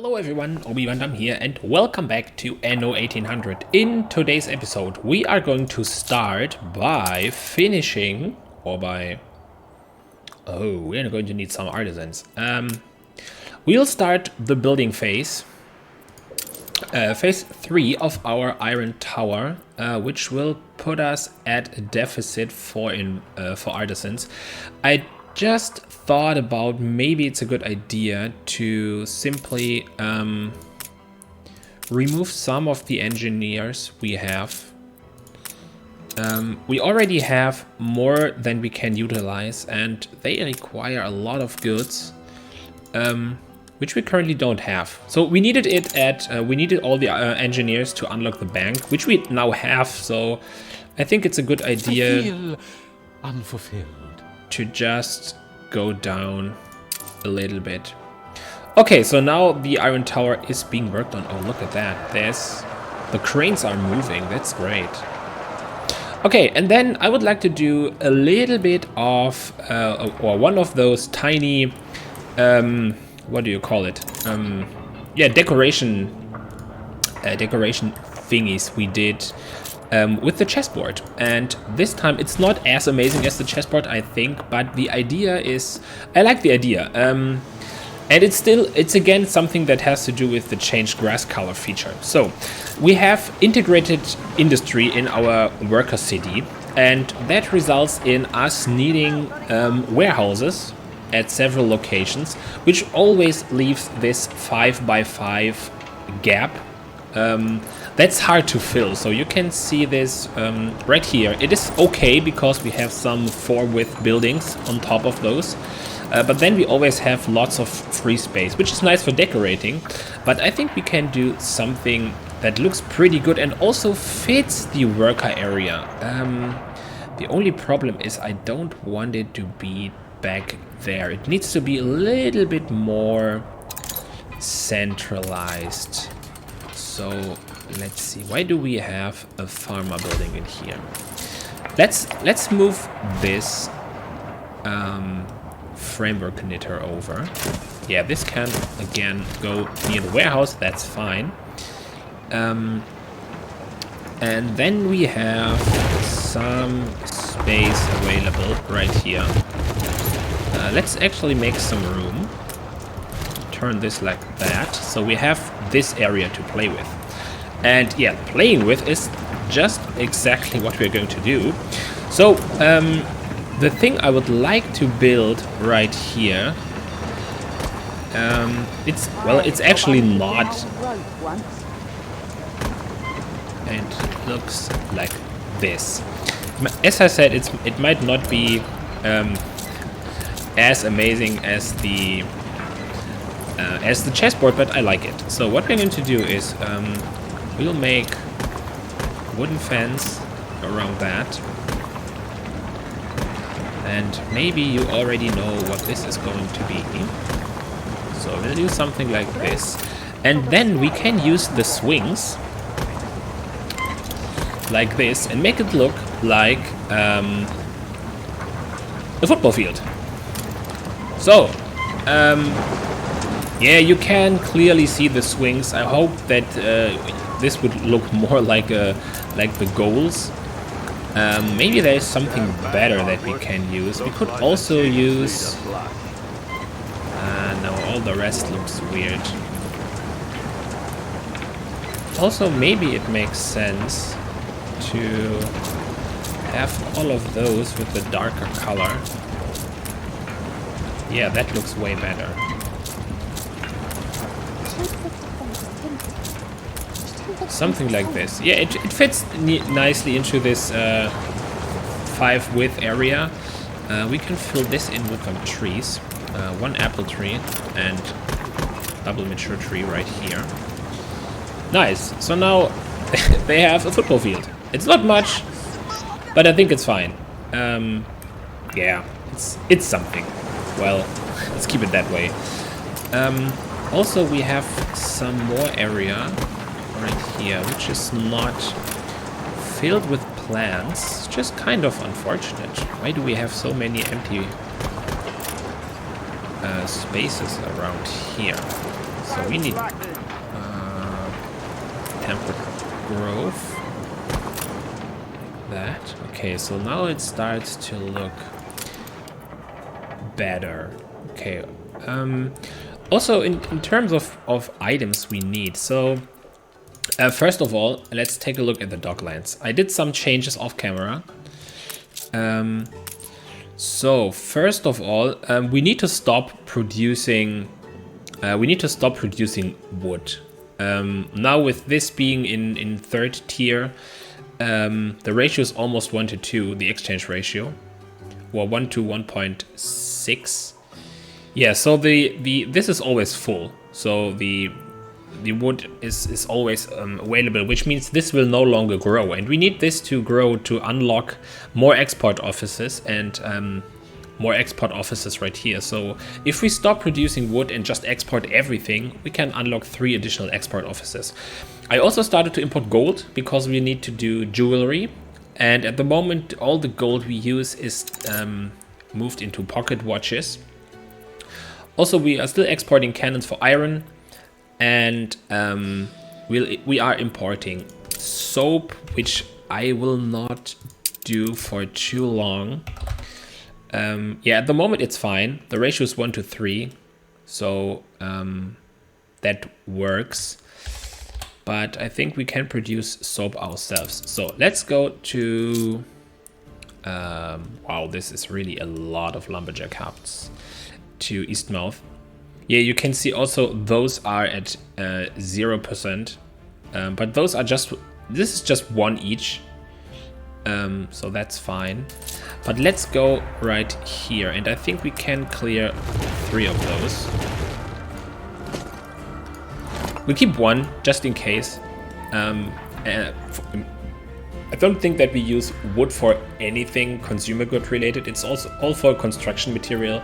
Hello everyone, ObiVanDamme here and welcome back to Anno 1800. In today's episode we are going to start by finishing, we're going to need some artisans. We'll start the building phase, phase 3 of our iron tower, which will put us at a deficit for artisans. I just thought about maybe it's a good idea to simply remove some of the engineers we have. We already have more than we can utilize and they require a lot of goods, which we currently don't have. So we needed it we needed all the engineers to unlock the bank, which we now have. So I think it's a good idea. I feel unfulfilled. To just go down a little bit. Okay, so now the iron tower is being worked on. Oh, look at that. The cranes are moving. That's great. Okay, and then I would like to do a little bit of, or one of those tiny, what do you call it? Yeah, decoration thingies we did with the chessboard, and this time it's not as amazing as the chessboard, I think, but the idea is, I like the idea, and it's again something that has to do with the changed grass color feature. So we have integrated industry in our worker city, and that results in us needing warehouses at several locations, which always leaves this 5x5 gap. That's hard to fill, so you can see this right here. It is okay because we have some 4-width buildings on top of those, but then we always have lots of free space, which is nice for decorating, but I think we can do something that looks pretty good and also fits the worker area. The only problem is I don't want it to be back there. It needs to be a little bit more centralized. So let's see, why do we have a farmer building in here? Let's move this framework knitter over. Yeah, this can again go near the warehouse, that's fine. And then we have some space available right here. Let's actually make some room. Turn this like that, so we have this area to play with. And yeah, playing with is just exactly what we're going to do. So the thing I would like to build right here, it's actually not, and it looks like this. As I said, it might not be as amazing as the chessboard, but I like it. So what we're going to do is we'll make wooden fence around that, and maybe you already know what this is going to be. So we'll do something like this, and then we can use the swings like this and make it look like a football field. So yeah, you can clearly see the swings. I hope that this would look more like the goals. Maybe there is something better that we can use. We could also use... no, all the rest looks weird. Also, maybe it makes sense to have all of those with the darker color. Yeah, that looks way better. Something like this. Yeah, it fits nicely into this 5-width area. We can fill this in with some trees. One apple tree and double mature tree right here. Nice. So now they have a football field. It's not much, but I think it's fine. Yeah, it's something. Well, let's keep it that way. Also, we have some more area right here, which is not filled with plants. Just kind of unfortunate. Why do we have so many empty spaces around here? So So we need tempered growth. That. Okay, so now it starts to look better. Okay. Also, in terms of items we need. So, first of all, let's take a look at the docklands. I did some changes off camera. So, first of all, we need to stop producing. Wood. Now, with this being in third tier, the ratio is almost 1 to 2, the exchange ratio, or 1 to 1.6. Yeah, so this is always full. So the wood is always available, which means this will no longer grow, and we need this to grow to unlock more export offices and more export offices right here. So if we stop producing wood and just export everything, we can unlock 3 additional export offices. I also started to import gold because we need to do jewelry, and at the moment all the gold we use is moved into pocket watches. Also, we are still exporting cannons for iron, and we are importing soap, which I will not do for too long. Yeah, at the moment it's fine. The ratio is 1 to 3, so that works. But I think we can produce soap ourselves. So let's go to... wow, this is really a lot of lumberjack hubs. To Eastmouth. Yeah, you can see also those are at 0%. But those are just... This is just 1 each. So that's fine. But let's go right here, and I think we can clear 3 of those. We keep 1 just in case. I don't think that we use wood for anything consumer good related. It's also all for construction material,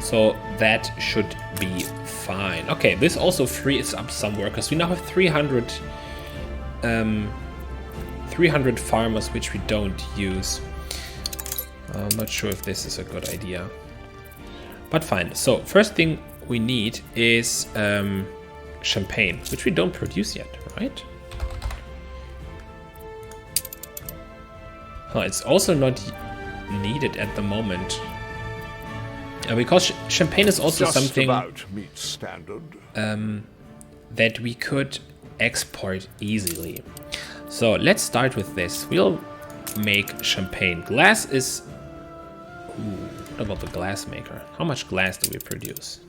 so that should be fine. Okay, this also frees up some workers. We now have 300 farmers, which we don't use. I'm not sure if this is a good idea, but fine. So first thing we need is champagne, which we don't produce yet, right? It's also not needed at the moment, because champagne is also Just something about meets standard. that we could export easily. So let's start with this. We'll make champagne. Glass is... Ooh, what about the glass maker? How much glass do we produce?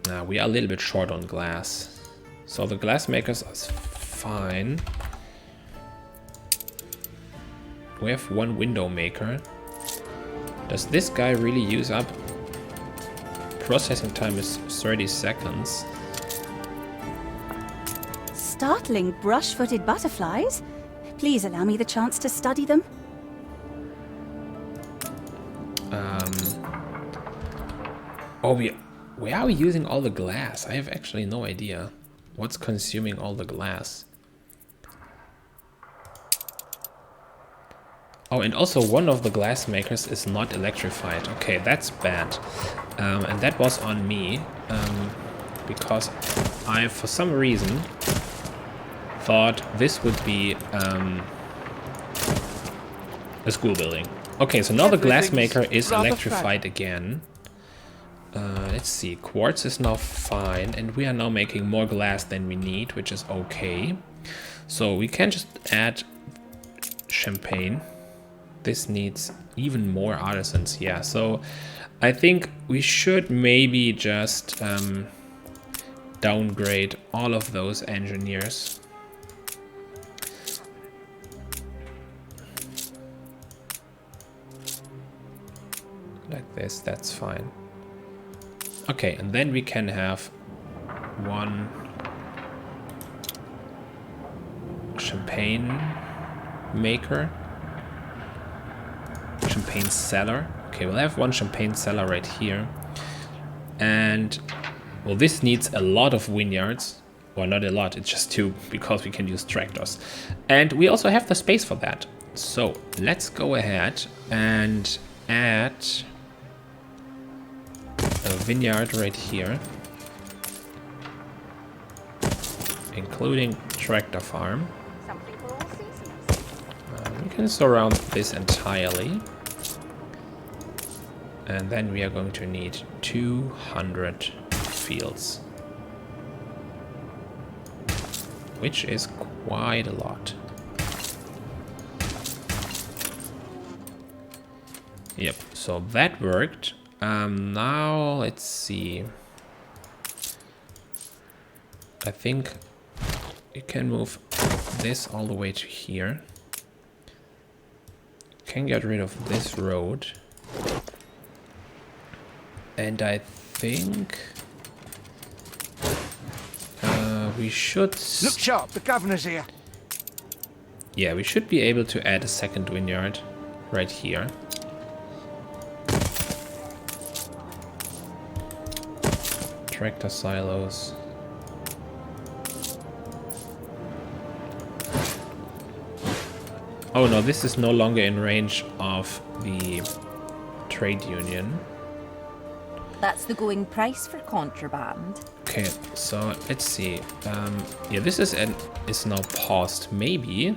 Now we are a little bit short on glass. So the glass makers are fine. We have 1 window maker. Does this guy really use up? Processing time is 30 seconds. Startling brush-footed butterflies. Please allow me the chance to study them. Oh, where are we using all the glass? I have actually no idea what's consuming all the glass. Oh, and also one of the glass makers is not electrified. Okay, that's bad. And that was on me, because I, for some reason, thought this would be a school building. Okay, so now the glass maker is electrified again. Let's see, quartz is now fine, and we are now making more glass than we need, which is okay. So we can just add champagne. This needs even more artisans, yeah. So I think we should maybe just downgrade all of those engineers. Like this, that's fine. Okay, and then we can have 1 champagne maker. Champagne cellar. Okay, we'll have 1 champagne cellar right here. And, well, this needs a lot of vineyards. Well, not a lot, it's just 2, because we can use tractors. And we also have the space for that. So, let's go ahead and add vineyard right here, including tractor farm. Something for all seasons. We can surround this entirely. And then we are going to need 200 fields. Which is quite a lot. Yep, so that worked. Now let's see. I think you can move this all the way to here. Can get rid of this road. And I think we should... Look sharp, the governor's here. Yeah, we should be able to add a second vineyard right here. Tractor silos. Oh no, this is no longer in range of the trade union. That's the going price for contraband. Okay, so let's see. Yeah, this is now paused. Maybe.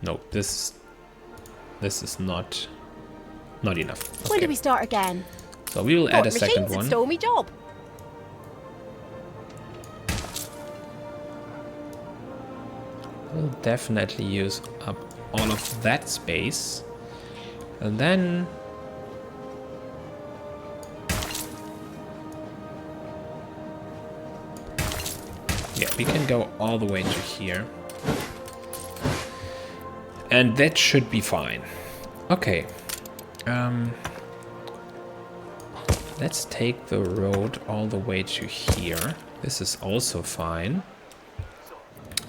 No, this is not enough. Okay. When do we start again? So we will add a second machines one. stole me job. We'll definitely use up all of that space. And then... yeah, we can go all the way to here. And that should be fine. Okay. Let's take the road all the way to here. This is also fine.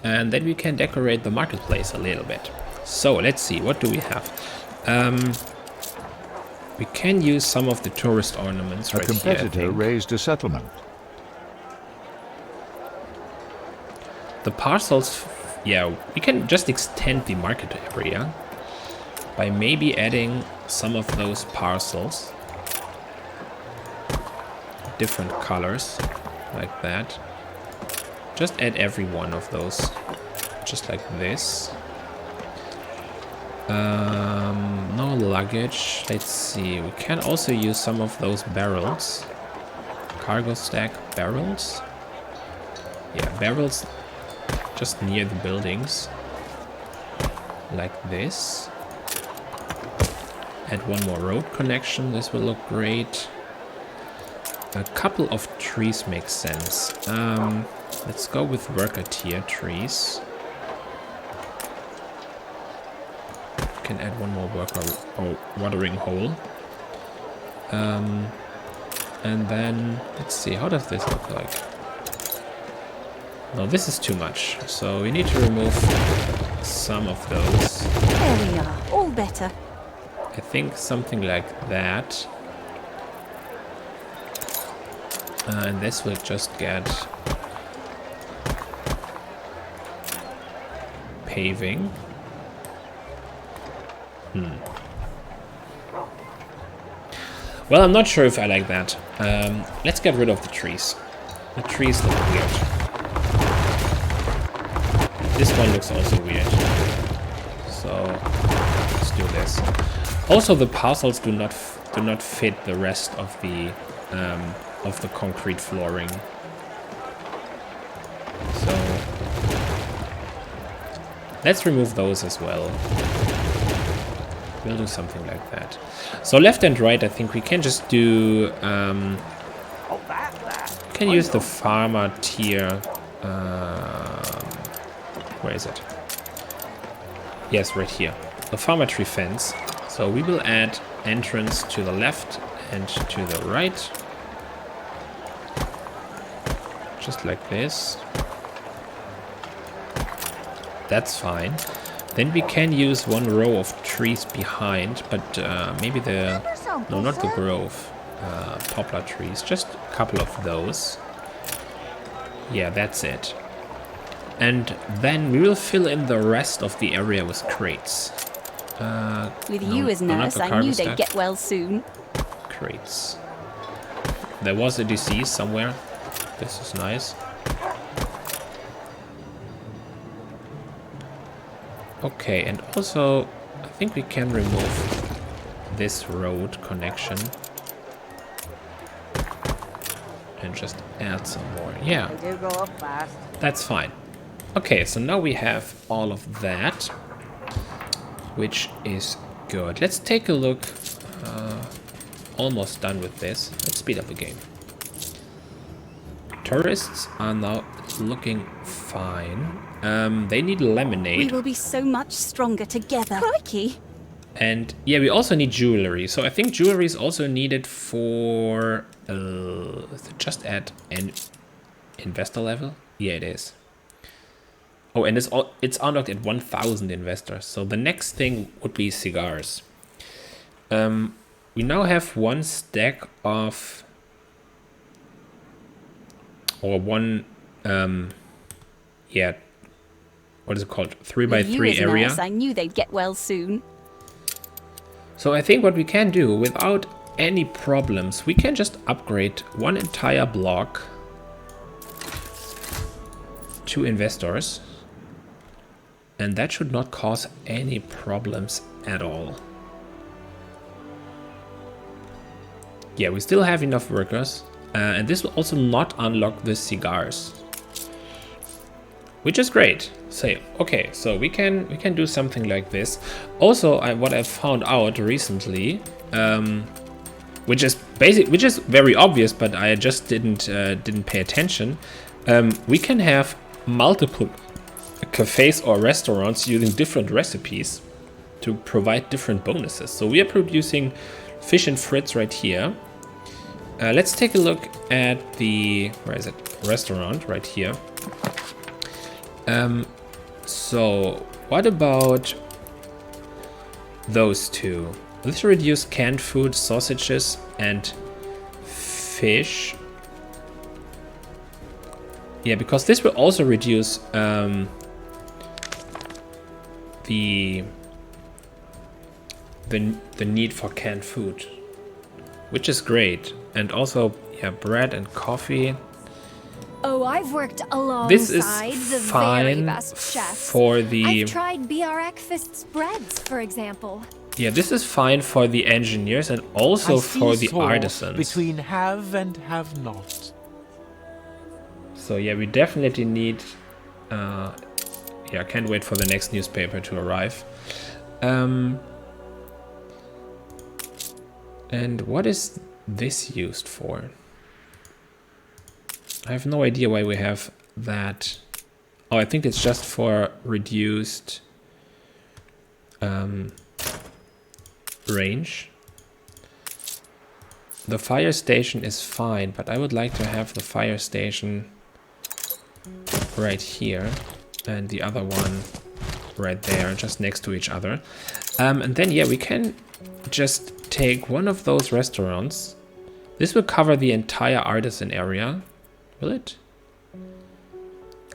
And then we can decorate the marketplace a little bit. So let's see, what do we have? We can use some of the tourist ornaments right here. A competitor raised a settlement. The parcels, yeah, we can just extend the market area by maybe adding some of those parcels. Different colors, like that. Just add every one of those, just like this. No luggage. Let's see. We can also use some of those barrels. Cargo stack barrels. Yeah, barrels just near the buildings. Like this. Add one more road connection. This will look great. A couple of trees make sense. Let's go with worker tier trees. Can add one more worker watering hole. And then let's see, how does this look like? No, this is too much. So we need to remove some of those. There we are, all better. I think something like that. And this will just get paving. Well, I'm not sure if I like that. Let's get rid of the trees. The trees look weird. This one looks also weird. So let's do this. Also, the parcels do not fit the rest of the concrete flooring. So let's remove those as well. We'll do something like that. So left and right, I think we can just do... can use the farmer tier... where is it? Yes, right here. The farmer tree fence. So we will add entrance to the left and to the right. Just like this. That's fine. Then we can use one row of trees behind, but maybe the... no, not the grove. Poplar trees. Just a couple of those. Yeah, that's it. And then we will fill in the rest of the area with crates. With no, you as not nurse, the I knew harvester. they'd get well soon. Crates. There was a disease somewhere. This is nice. Okay, and also I think we can remove this road connection and just add some more. Yeah, They do go up fast. that's fine. Okay, so now we have all of that, which is good. Let's take a look. Almost done with this. Let's speed up the game. Tourists are now looking fine. They need We lemonade. will be so much stronger together. Crikey! And yeah, we also need jewelry. So I think jewelry is also needed for just at an investor level. Yeah, it is. Oh, and it's unlocked at 1,000 investors. So the next thing would be cigars. We now have one stack of, or one, yeah, what is it called? 3x3 With you as area. nurse, I knew they'd get well soon. So I think what we can do without any problems, we can just upgrade one entire block to investors. And that should not cause any problems at all. Yeah, we still have enough workers. And this will also not unlock the cigars. Which is great. So, okay, so we can do something like this. Also, what I found out recently, which is very obvious, but I just didn't pay attention. We can have multiple cafes or restaurants using different recipes to provide different bonuses. So we are producing fish and frits right here. Let's take a look at the, where is it? Restaurant right here. So what about those two? Let's reduce canned food, sausages, and fish. Yeah, because this will also reduce the need for canned food, which is great. And also, yeah, bread and coffee. Oh, I've worked This is alongside the very fine best chefs. for the. I've tried BRX Fist's breads, for example. Yeah, this is fine for the engineers and also I for the seesaw artisans. between have and have not. So yeah, we definitely need. Yeah, I can't wait for the next newspaper to arrive. And what is this used for? I have no idea why we have that. Oh, I think it's just for reduced range. The fire station is fine, but I would like to have the fire station right here and the other one right there, just next to each other. And then, yeah, we can just take one of those restaurants. This will cover the entire artisan area. Will it?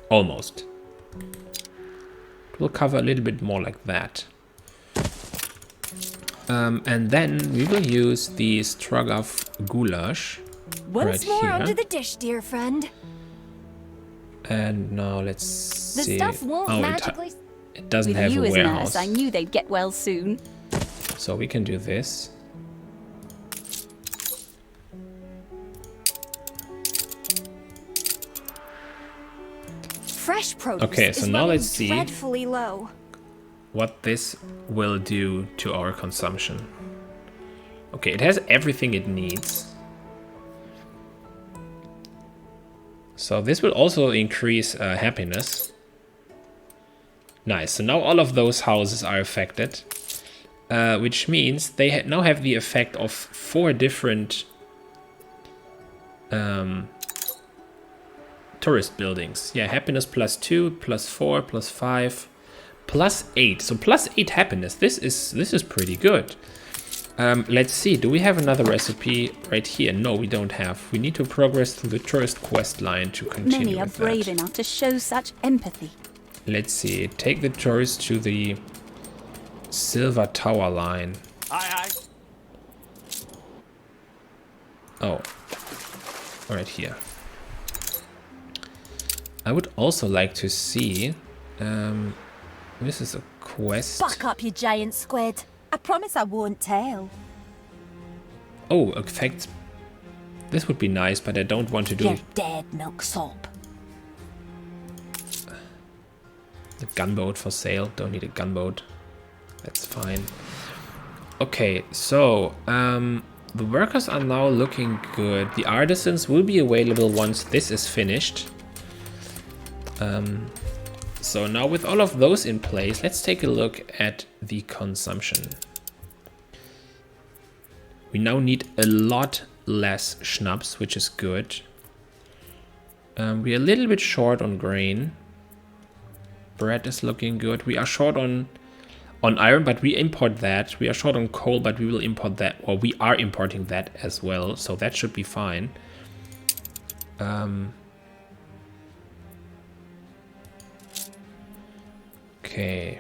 Almost. It will cover a little bit more like that. And then we will use the stroganoff goulash Once right more here. onto the dish, dear friend. And now let's The see. stuff won't Oh, magically. it doesn't With have you a as warehouse. nurse, I knew they'd get well soon. So we can do this. Fresh produce Okay, so is now running let's see. dreadfully low. What this will do to our consumption. Okay, it has everything it needs. So this will also increase happiness. Nice, so now all of those houses are affected. Which means they now have the effect of 4 different tourist buildings. Yeah, happiness +2, +4, +5, +8. So +8 happiness. This is pretty good. Let's see. Do we have another recipe right here? No, we don't have. We need to progress through the tourist quest line to continue Many are with brave that. enough to show such empathy. Let's see. Take the tourist to the Silver Tower line. Aye, aye. Oh, right here. I would also like to see. This is a quest. Buck up, you giant squid. I promise I won't tell. Oh, effects. This would be nice, but I don't want to do You're dead, milksop. the gunboat for sale. Don't need a gunboat. That's fine. Okay, so the workers are now looking good. The artisans will be available once this is finished. So now with all of those in place, let's take a look at the consumption. We now need a lot less schnapps, which is good. We're a little bit short on grain. Bread is looking good. We are short on iron, but we import that. We are short on coal, but we will import that, or we are importing that as well. So that should be fine. Okay.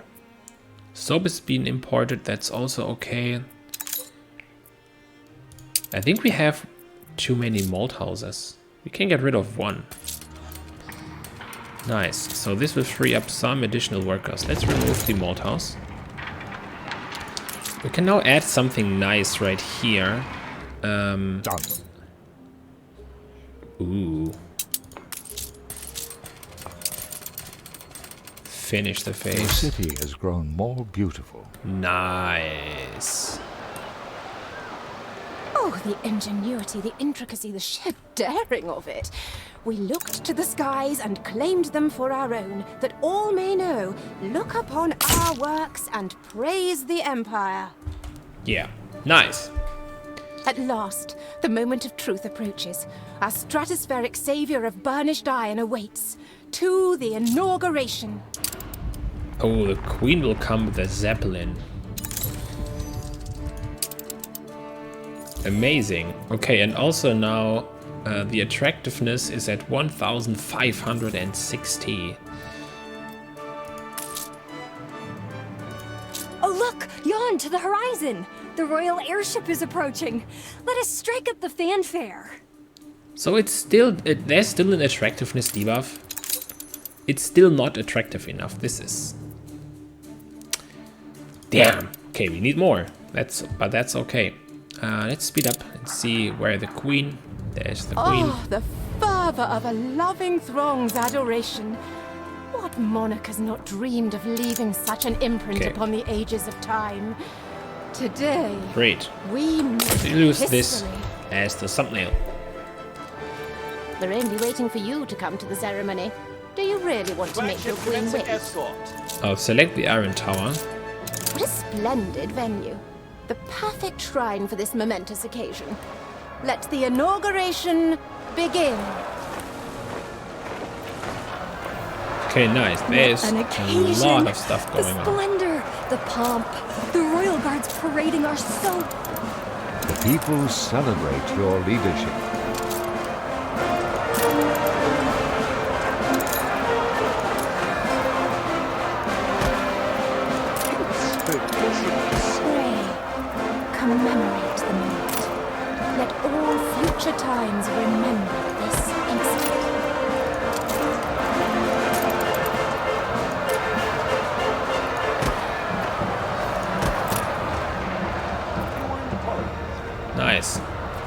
Soap is being imported. That's also okay. I think we have too many malt houses. We can get rid of one. Nice. So this will free up some additional workers. Let's remove the malt house. We can now add something nice right here. Done. Ooh. Finish the The face. city has grown more beautiful. Nice. Oh, the ingenuity, the intricacy, the sheer daring of it. We looked to the skies and claimed them for our own, that all may know, look upon our works and praise the Empire. Yeah. Nice. At last, the moment of truth approaches. Our stratospheric savior of burnished iron awaits. To the inauguration. Oh, the queen will come with a zeppelin. Amazing. Okay, and also now the attractiveness is at 1560. Oh, look! Yon to the horizon! The royal airship is approaching. Let us strike up the fanfare. So it's still, there's still an attractiveness debuff. It's still not attractive enough. This is... Damn. Okay, we need more. But that's okay. Let's speed up and see where the queen... There's the queen. Oh, the fervor of a loving throng's adoration. What monarch has not dreamed of leaving such an imprint Okay. upon the ages of time? Today, Great. we make We use this history. as the thumbnail. We're only waiting for you to come to the ceremony. Do you really want to make your queen wait? I'll select the Iron Tower. What a splendid venue. The perfect shrine for this momentous occasion. Let the inauguration begin. Okay, nice. There's An a occasion. lot of stuff The going on. splendor, the pomp, the royal guards parading our soap. The people celebrate your leadership. Pray, commemorate the moment. Let all future times remember this instant. Nice.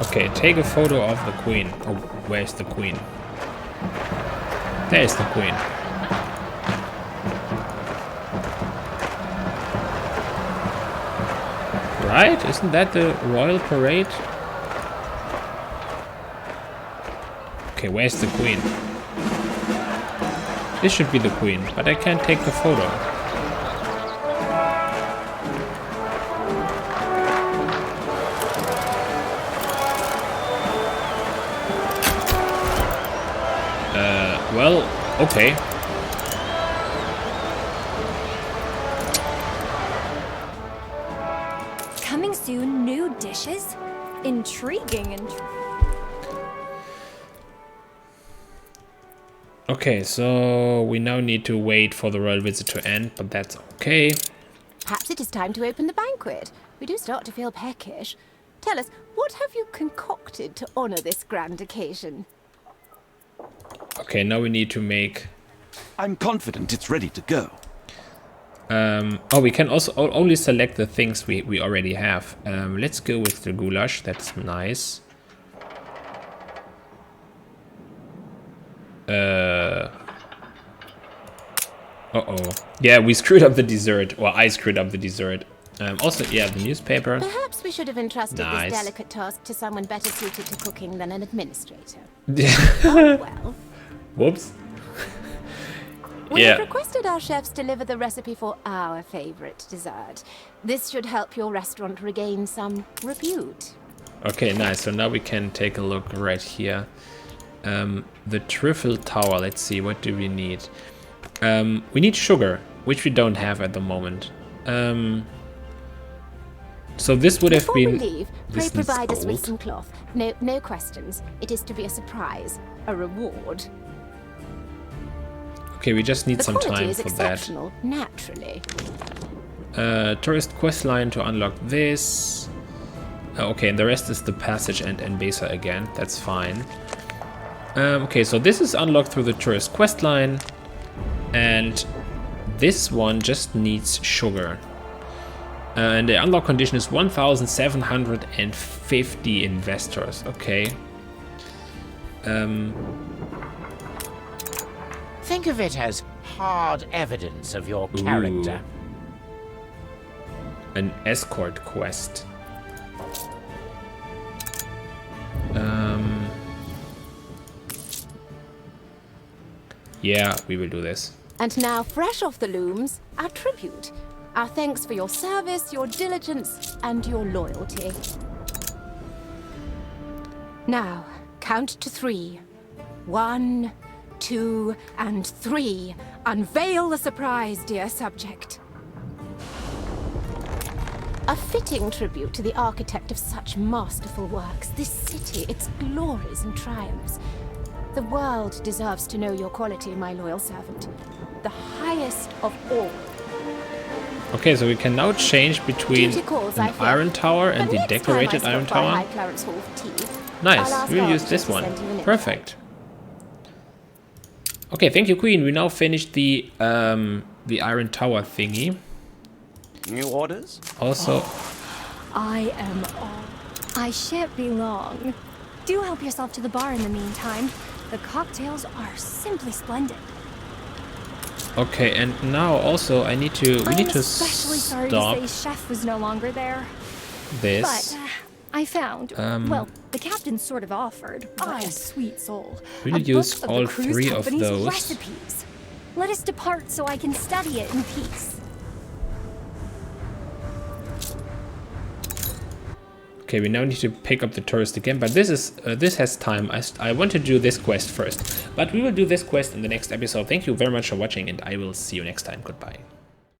Okay, take a photo of the queen. Oh, where's the queen? There's the queen. Right? Isn't that the royal parade? Okay, where's the queen? This should be the queen, but I can't take the photo. Well, okay. Coming soon new dishes? Intriguing. Okay, so we now need to wait for the royal visit to end, but that's okay. Perhaps it is time to open the banquet. We do start to feel peckish. Tell us, what have you concocted to honor this grand occasion? Okay, now we need to make... I'm confident it's ready to go. Oh, we can also only select the things we already have. Let's go with the goulash. That's nice. Uh-oh. Yeah, we screwed up the dessert. Or I screwed up the dessert. Also, yeah, the newspaper. Perhaps we should have entrusted Nice. this delicate task to someone better suited to cooking than an administrator. Yeah. Oh, well. Whoops. We Yeah. have requested our chefs deliver the recipe for our favorite dessert. This should help your restaurant regain some repute. Okay, nice. So now we can take a look right here. The trifle tower. Let's see. What do we need? We need sugar, which we don't have at the moment. So this would have Before been... we leave, pray this needs provide us with gold. some cloth. No questions. It is to be a surprise, a reward. Okay, we just need The some quality time is for that. exceptional, naturally. Tourist quest line to unlock this. Okay, and the rest is the passage and Besa again. That's fine. Okay, so this is unlocked through the tourist quest line. And this one just needs sugar. And the unlock condition is 1,750 investors. Okay. Think of it as hard evidence of your character. An escort quest. Yeah, we will do this. And now, fresh off the looms, our tribute. Our thanks for your service, your diligence, and your loyalty. Now, count to 3. 1, 2, and 3. Unveil the surprise, dear subject. A fitting tribute to the architect of such masterful works, this city, its glories and triumphs. The world deserves to know your quality, my loyal servant. The highest of all. Okay, so we can now change between Duty calls, I an fear. iron tower and But the next time decorated I iron stop by tower. High Clarence Hall for tea, I'll Nice, ask we'll our use this to one. send you an invite. Perfect. Okay, thank you, Queen. We now finished the iron tower thingy. New orders? Also, I am all. I shan't be long. Do help yourself to the bar in the meantime. The cocktails are simply splendid. okay, and now also we need to I'm especially sorry stop to say Chef was no longer there. this. But I found, well, the captain sort of offered, what a sweet soul, We'll a use book of all the cruise 3 of company's those. recipes. Let us depart so I can study it in peace. Okay, we now need to pick up the tourist again, but this has time. I want to do this quest first, but we will do this quest in the next episode. Thank you very much for watching, and I will see you next time. Goodbye.